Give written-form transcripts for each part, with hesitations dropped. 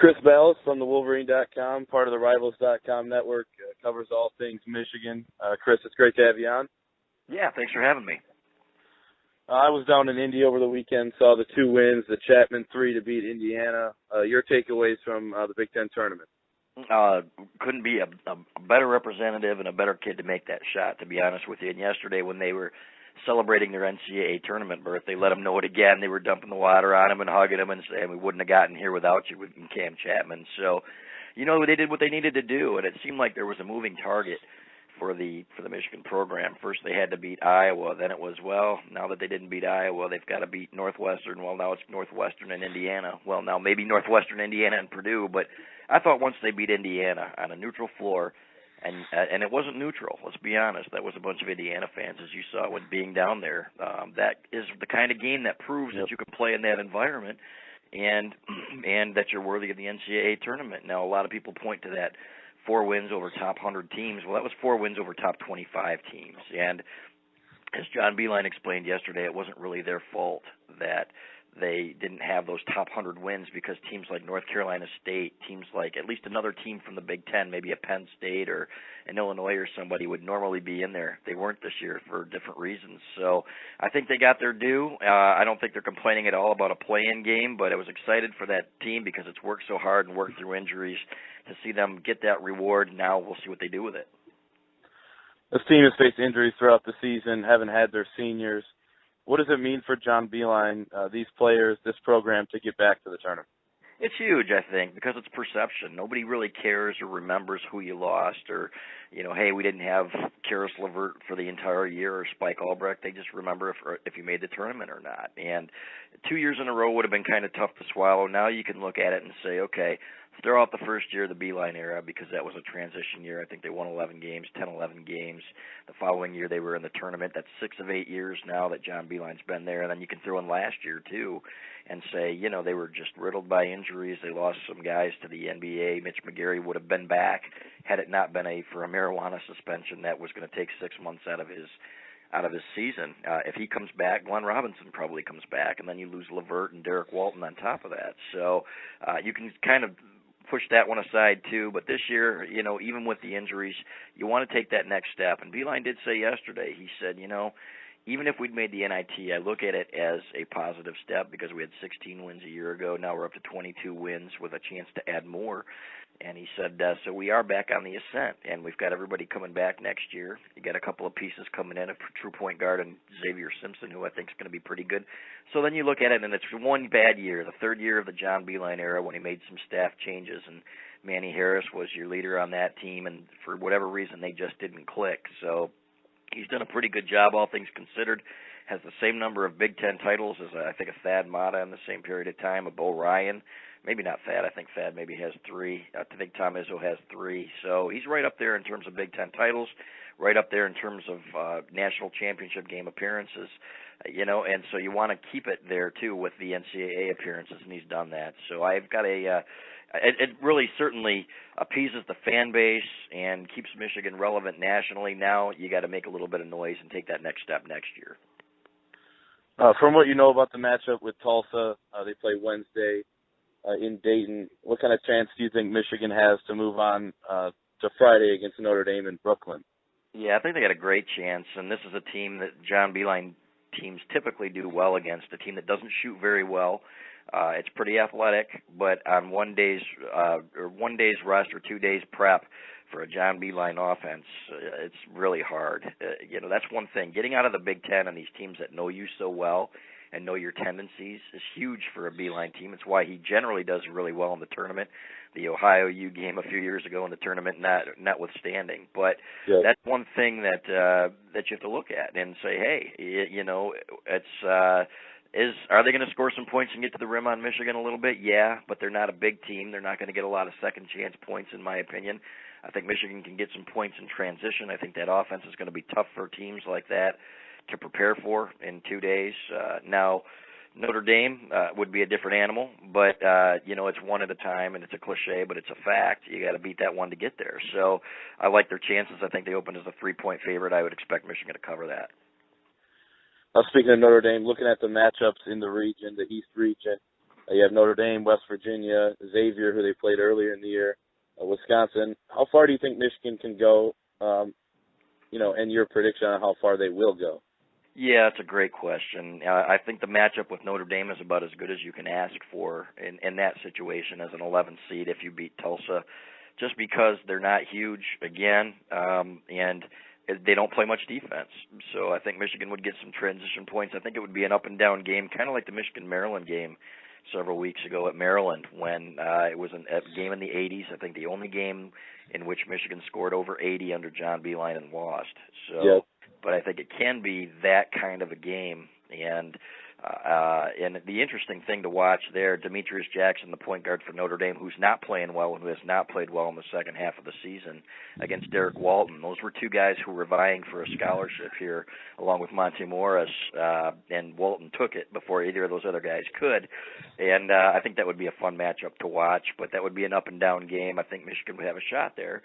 Chris Balas from the Wolverine.com, part of the Rivals.com network, covers all things Michigan. Chris, it's great to have you on. Yeah, thanks for having me. I was down in Indy over the weekend, saw the 2 wins, the Chapman 3 to beat Indiana. Your takeaways from the Big Ten tournament? Couldn't be a better representative and a better kid to make that shot, to be honest with you. And yesterday when they were celebrating their NCAA tournament berth, they let them know it again. They were dumping the water on him and hugging him and saying, we wouldn't have gotten here without you, with Cam Chapman. So, they did what they needed to do, and it seemed like there was a moving target for the Michigan program. First they had to beat Iowa, then it was, now that they didn't beat Iowa, they've got to beat Northwestern. Well, now it's Northwestern and Indiana. Well, now maybe Northwestern, Indiana, and Purdue, but I thought once they beat Indiana on a neutral floor, and it wasn't neutral, let's be honest, that was a bunch of Indiana fans, as you saw when being down there. That is the kind of game that proves that you can play in that environment and that you're worthy of the NCAA tournament. Now, a lot of people point to that 4 wins over top 100 teams. Well, that was 4 wins over top 25 teams. And as John Beilein explained yesterday, it wasn't really their fault that they didn't have those top 100 wins, because teams like North Carolina State, teams like at least another team from the Big Ten, maybe a Penn State or an Illinois or somebody, would normally be in there. They weren't this year for different reasons. So I think they got their due. I don't think they're complaining at all about a play-in game, but I was excited for that team because it's worked so hard and worked through injuries to see them get that reward. Now we'll see what they do with it. This team has faced injuries throughout the season, haven't had their seniors. What does it mean for John Beilein, these players, this program, to get back to the tournament? It's huge, I think, because it's perception. Nobody really cares or remembers who you lost, or, hey, we didn't have Karis LeVert for the entire year, or Spike Albrecht. They just remember if you made the tournament or not. And 2 years in a row would have been kind of tough to swallow. Now you can look at it and say, okay, throw out the first year of the Beilein era, because that was a transition year. I think they won 11 games. The following year they were in the tournament. That's 6 of 8 years now that John Beilein's been there. And then you can throw in last year, too, and say, they were just riddled by injuries. They lost some guys to the NBA. Mitch McGary would have been back had it not been for a marijuana suspension that was going to take 6 months out of his season. If he comes back, Glenn Robinson probably comes back, and then you lose LeVert and Derek Walton on top of that. So you can kind of push that one aside too. But this year, even with the injuries, you want to take that next step. And Beilein did say yesterday, he said, even if we'd made the NIT, I look at it as a positive step, because we had 16 wins a year ago. Now we're up to 22 wins with a chance to add more. And he said, so we are back on the ascent, and we've got everybody coming back next year. You got a couple of pieces coming in, a true point guard and Xavier Simpson, who I think is going to be pretty good. So then you look at it, and it's one bad year, the 3rd year of the John Beilein era, when he made some staff changes, and Manny Harris was your leader on that team, and for whatever reason, they just didn't click. So he's done a pretty good job, all things considered. Has the same number of Big Ten titles as, I think, a Thad Matta in the same period of time, a Bo Ryan. Maybe not Thad. I think Thad maybe has 3. I think Tom Izzo has 3. So he's right up there in terms of Big Ten titles, right up there in terms of national championship game appearances, and so you want to keep it there, too, with the NCAA appearances, and he's done that. So I've got it really certainly appeases the fan base and keeps Michigan relevant nationally. Now you got to make a little bit of noise and take that next step next year. From what you know about the matchup with Tulsa, they play Wednesday in Dayton. What kind of chance do you think Michigan has to move on to Friday against Notre Dame in Brooklyn? Yeah, I think they got a great chance, and this is a team that John Beilein teams typically do well against, a team that doesn't shoot very well. It's pretty athletic, but on one day's rest or 2 days prep for a John Beilein offense, it's really hard. That's one thing. Getting out of the Big Ten and these teams that know you so well and know your tendencies is huge for a Beilein team. It's why he generally does really well in the tournament. The Ohio U game a few years ago in the tournament, notwithstanding. But that's one thing that you have to look at and say, hey, it's are they going to score some points and get to the rim on Michigan a little bit? Yeah, but they're not a big team. They're not going to get a lot of second chance points, in my opinion. I think Michigan can get some points in transition. I think that offense is going to be tough for teams like that to prepare for in 2 days. Now, Notre Dame would be a different animal, but, it's one at a time, and it's a cliche, but it's a fact. You got to beat that one to get there. So I like their chances. I think they opened as a 3-point favorite. I would expect Michigan to cover that. Speaking of Notre Dame, looking at the matchups in the region, the East region, You have Notre Dame, West Virginia, Xavier, who they played earlier in the year, Wisconsin. How far do you think Michigan can go, and your prediction on how far they will go? Yeah, it's a great question. I think the matchup with Notre Dame is about as good as you can ask for in that situation as an 11 seed if you beat Tulsa, just because they're not huge, again, and they don't play much defense. So I think Michigan would get some transition points. I think it would be an up-and-down game, kind of like the Michigan-Maryland game several weeks ago at Maryland when it was a game in the 80s. I think the only game in which Michigan scored over 80 under John Beilein and lost. So, yep. But I think it can be that kind of a game. And the interesting thing to watch there, Demetrius Jackson, the point guard for Notre Dame, who's not playing well and who has not played well in the second half of the season, against Derek Walton. Those were two guys who were vying for a scholarship here, along with Monty Morris, and Walton took it before either of those other guys could. And I think that would be a fun matchup to watch, but that would be an up-and-down game. I think Michigan would have a shot there.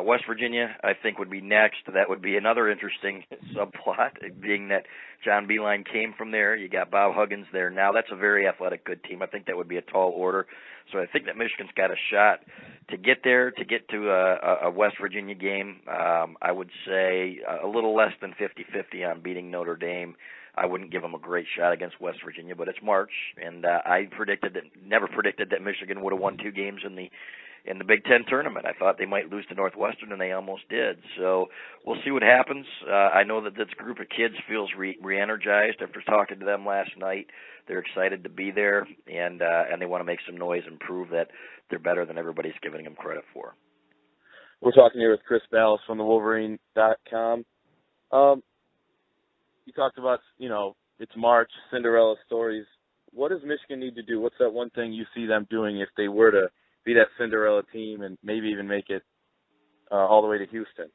West Virginia, I think, would be next. That would be another interesting subplot, being that John Beilein came from there. You got Bob Huggins there now. That's a very athletic, good team. I think that would be a tall order. So I think that Michigan's got a shot to get there, to get to a West Virginia game. I would say a little less than 50-50 on beating Notre Dame. I wouldn't give them a great shot against West Virginia, but it's March, and I never predicted that Michigan would have won 2 games in the Big Ten tournament. I thought they might lose to Northwestern, and they almost did. So we'll see what happens. I know that this group of kids feels re-energized after talking to them last night. They're excited to be there, and they want to make some noise and prove that they're better than everybody's giving them credit for. We're talking here with Chris Balas from thewolverine.com. You talked about, it's March, Cinderella stories. What does Michigan need to do? What's that one thing you see them doing if they were to be that Cinderella team and maybe even make it all the way to Houston?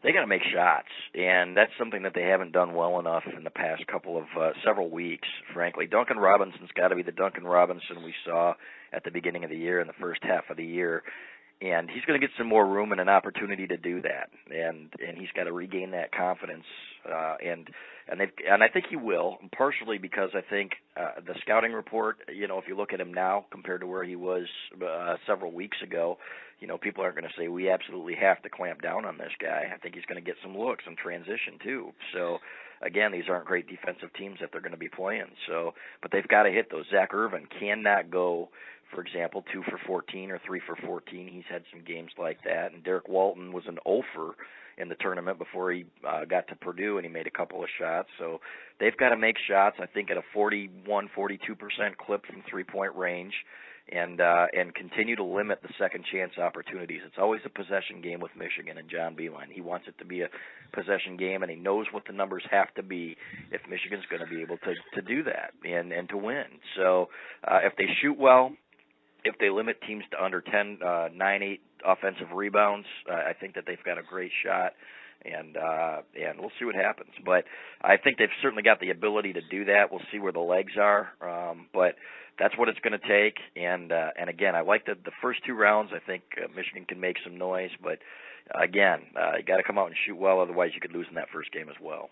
They got to make shots, and that's something that they haven't done well enough in the past couple of several weeks, frankly. Duncan Robinson's got to be the Duncan Robinson we saw at the beginning of the year, in the first half of the year, and he's going to get some more room and an opportunity to do that, and he's got to regain that confidence, and I think he will, partially because I think the scouting report, if you look at him now compared to where he was several weeks ago, people aren't going to say we absolutely have to clamp down on this guy. I think he's going to get some looks and transition too. So again, these aren't great defensive teams that they're going to be playing. So, but they've got to hit those. Zach Irvin cannot go, for example, 2 for 14 or 3 for 14. He's had some games like that. And Derek Walton was an 0-fer in the tournament before he got to Purdue, and he made a couple of shots. So they've got to make shots, I think, at a 41-42% clip from three-point range, and continue to limit the second chance opportunities. It's always a possession game with Michigan and John Beilein. He wants it to be a possession game, and he knows what the numbers have to be if Michigan's going to be able to do that and to win. So if they shoot well, if they limit teams to under 10, 9-8 offensive rebounds, I think that they've got a great shot, and we'll see what happens. But I think they've certainly got the ability to do that. We'll see where the legs are, but that's what it's going to take. And again, I like the first 2 rounds. I think Michigan can make some noise, but again, you got to come out and shoot well, otherwise you could lose in that first game as well.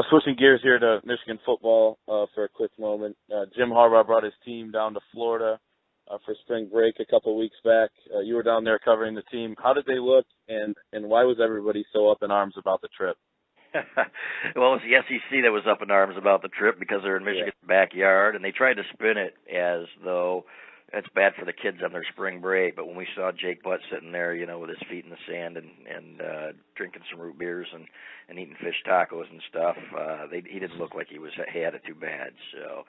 Switching gears here to Michigan football for a quick moment. Jim Harbaugh brought his team down to Florida for spring break a couple of weeks back. You were down there covering the team. How did they look, and why was everybody so up in arms about the trip? Well, it's the SEC that was up in arms about the trip because they're in Michigan's backyard, and they tried to spin it as though it's bad for the kids on their spring break. But when we saw Jake Butt sitting there, with his feet in the sand and drinking some root beers and eating fish tacos and stuff, he didn't look like he had it too bad. So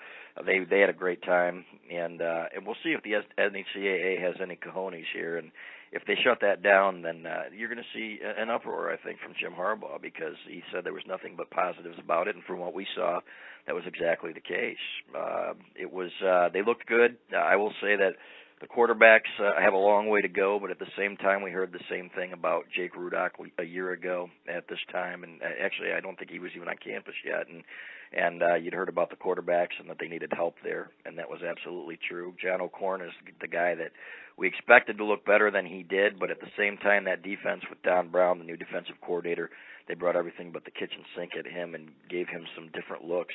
they had a great time, and we'll see if the NCAA has any cojones here. And if they shut that down, then you're going to see an uproar, I think, from Jim Harbaugh, because he said there was nothing but positives about it, and from what we saw, that was exactly the case. They looked good. I will say that the quarterbacks have a long way to go, but at the same time, we heard the same thing about Jake Rudock a year ago at this time, and actually, I don't think he was even on campus yet, and you'd heard about the quarterbacks and that they needed help there, and that was absolutely true. John O'Korn is the guy that we expected to look better than he did, but at the same time, that defense with Don Brown, the new defensive coordinator, They brought everything but the kitchen sink at him and gave him some different looks.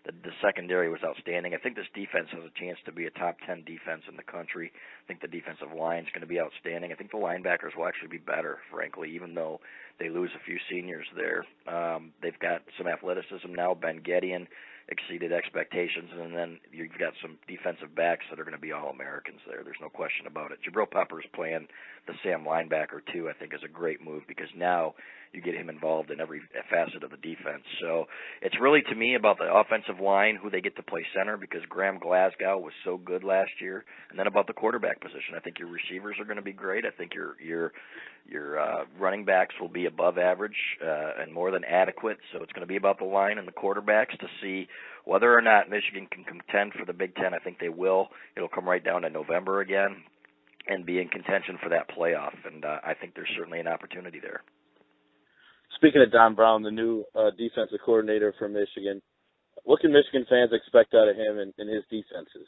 The secondary was outstanding. I think this defense has a chance to be a top 10 defense in the country. I think the defensive line is going to be outstanding. I think the linebackers will actually be better, frankly, even though they lose a few seniors there. They've got some athleticism now. Ben Gedeon exceeded expectations, and then you've got some defensive backs that are going to be All-Americans there. There's no question about it. Jabril Peppers playing the Sam linebacker, too, I think is a great move because now you get him involved in every facet of the defense. So it's really, to me, about the offensive line, who they get to play center, because Graham Glasgow was so good last year, and then about the quarterback position. I think your receivers are going to be great. I think your running backs will be above average and more than adequate. So it's going to be about the line and the quarterbacks to see whether or not Michigan can contend for the Big Ten. I think they will. It'll come right down to November again and be in contention for that playoff. And I think there's certainly an opportunity there. Speaking of Don Brown, the new defensive coordinator for Michigan, what can Michigan fans expect out of him and his defenses?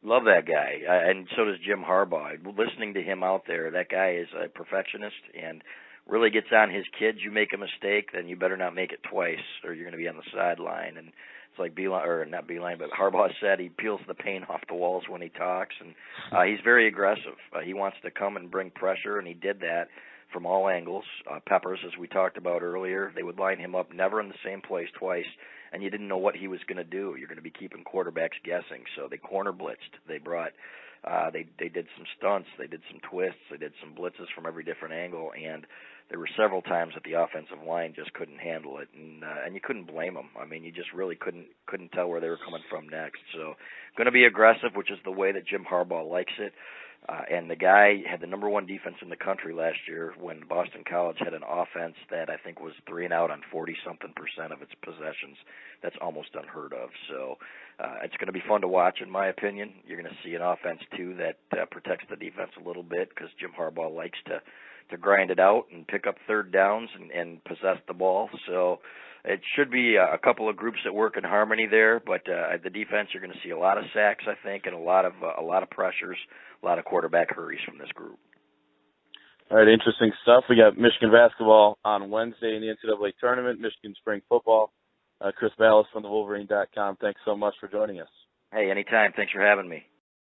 Love that guy, and so does Jim Harbaugh. Listening to him out there, that guy is a perfectionist and really gets on his kids. You make a mistake, then you better not make it twice, or you're going to be on the sideline. And it's like but Harbaugh said he peels the paint off the walls when he talks, and he's very aggressive. He wants to come and bring pressure, and he did that from all angles. Peppers, as we talked about earlier, they would line him up never in the same place twice, and you didn't know what he was going to do. You're going to be keeping quarterbacks guessing. So they corner blitzed. They brought, they did some stunts. They did some twists. They did some blitzes from every different angle, and there were several times that the offensive line just couldn't handle it, and you couldn't blame them. I mean, you just really couldn't tell where they were coming from next. So going to be aggressive, which is the way that Jim Harbaugh likes it. And the guy had the number one defense in the country last year when Boston College had an offense that I think was 3 and out on 40-something% of its possessions. That's almost unheard of. So it's going to be fun to watch, in my opinion. You're going to see an offense, too, that protects the defense a little bit because Jim Harbaugh likes to grind it out and pick up third downs and possess the ball. So it should be a couple of groups that work in harmony there, but the defense, you're going to see a lot of sacks, I think, and a lot of pressures, a lot of quarterback hurries from this group. All right, interesting stuff. We got Michigan basketball on Wednesday in the NCAA Tournament, Michigan spring football. Chris Balas from the Wolverine.com, thanks so much for joining us. Hey, anytime. Thanks for having me.